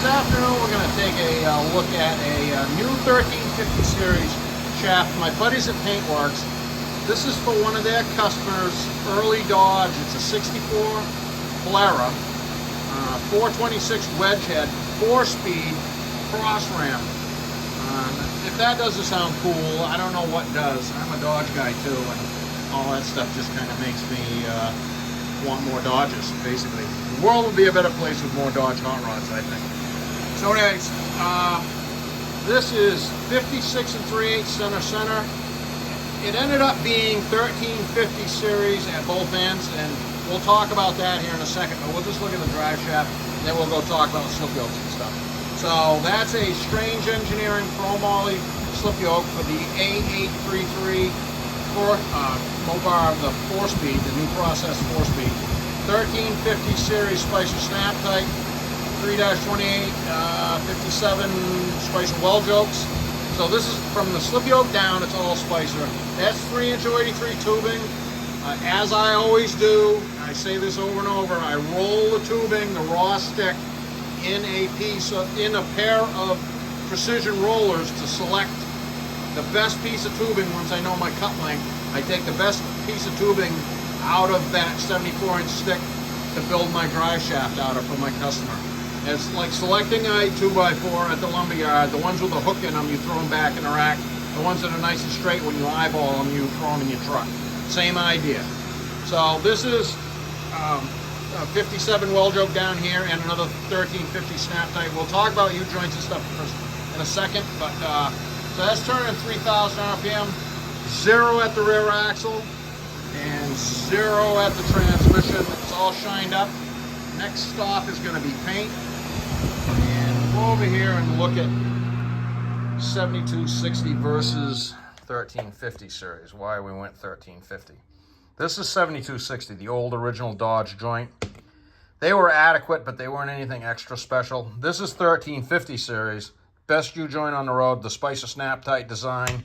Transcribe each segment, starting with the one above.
afternoon we're going to take a look at a new 1350 series shaft from my buddies at Paintworks. This is for one of their customers, early Dodge. It's a 64 Polara, 426 Wedge head, 4-speed cross ram. If that doesn't sound cool, I don't know what does. I'm a Dodge guy too, and all that stuff just kind of makes me want more Dodges, basically. The world would be a better place with more Dodge hot rods, I think. So anyways, this is 56 3/8 center. It ended up being 1350 series at both ends, and we'll talk about that here in a second, but we'll just look at the drive shaft, then we'll go talk about slip yokes and stuff. So that's a Strange Engineering chromoly slip yoke for the A833 MOPAR, the 4-speed, the new process 4-speed. 1350 series Spicer snap type, 3-28, 57 Spicer Wedge yokes. So this is from the slip yoke down, it's all Spicer. That's 3-inch 083 tubing. As I always do, I say this over and over, I roll the tubing, the raw stick, in a pair of precision rollers to select the best piece of tubing. Once I know my cut length, I take the best piece of tubing out of that 74-inch stick to build my drive shaft out of for my customer. It's like selecting a 2x4 at the lumberyard. The ones with a hook in them, you throw them back in the rack. The ones that are nice and straight, when you eyeball them, you throw them in your truck. Same idea. So this is a 57 Wedge yoke down here and another 1350 snap type. We'll talk about U-joints and stuff in a second, but so that's turning 3,000 RPM, 0 at the rear axle, and 0 at the transmission. It's all shined up. Next stop is going to be paint. And go over here and look at 7260 versus 1350 series. Why we went 1350. This is 7260, the old original Dodge joint. They were adequate, but they weren't anything extra special. This is 1350 series. Best U-joint on the road, the Spicer Snap Tight design.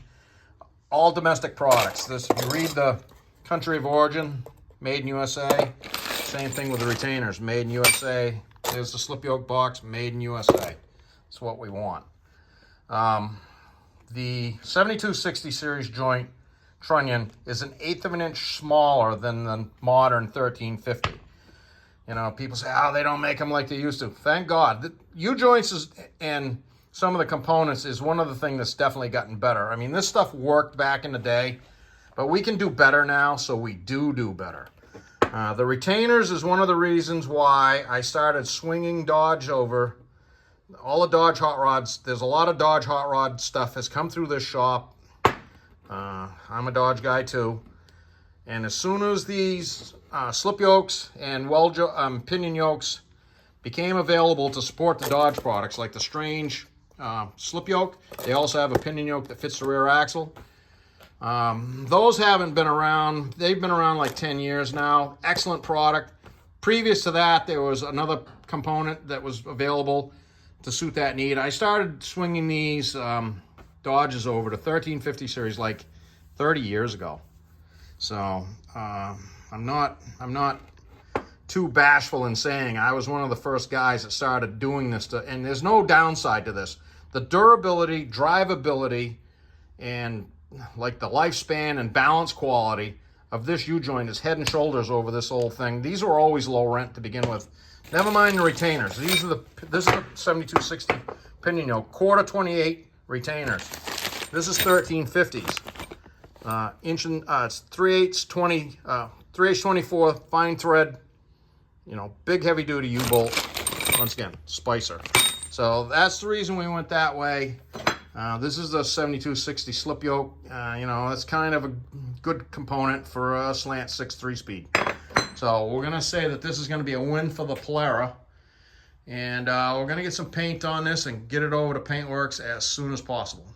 All domestic products. This, if you read the country of origin, made in USA. Same thing with the retainers, made in USA. There's the slip yoke box, made in USA. That's what we want. The 7260 series joint trunnion is an 1/8 of an inch smaller than the modern 1350. You know, people say, oh, they don't make them like they used to. Thank God. The U-joints and some of the components is one of the things that's definitely gotten better. I mean, this stuff worked back in the day, but we can do better now, so we do better. The retainers is one of the reasons why I started swinging Dodge over. All the Dodge hot rods, there's a lot of Dodge hot rod stuff has come through this shop. I'm a Dodge guy too. And as soon as these slip yokes and pinion yokes became available to support the Dodge products, like the Strange slip yoke, they also have a pinion yoke that fits the rear axle. Those haven't been around. They've been around like 10 years now. Excellent product. Previous to that, there was another component that was available to suit that need. I started swinging these Dodges over to 1350 series like 30 years ago. So I'm not too bashful in saying I was one of the first guys that started doing this. And there's no downside to this. The durability, drivability, and like the lifespan and balance quality of this U-joint is head and shoulders over this old thing. These were always low rent to begin with. Never mind the retainers. This is the 7260 pinion yoke, 1/4-28 retainers. This is 1350s. It's 3/8 20, 3/8 24 fine thread. You know, big heavy duty U-bolt. Once again, Spicer. So that's the reason we went that way. This is the 7260 slip yoke. You know, it's kind of a good component for a slant 6 3-speed. So we're going to say that this is going to be a win for the Polara. And we're going to get some paint on this and get it over to Paintworks as soon as possible.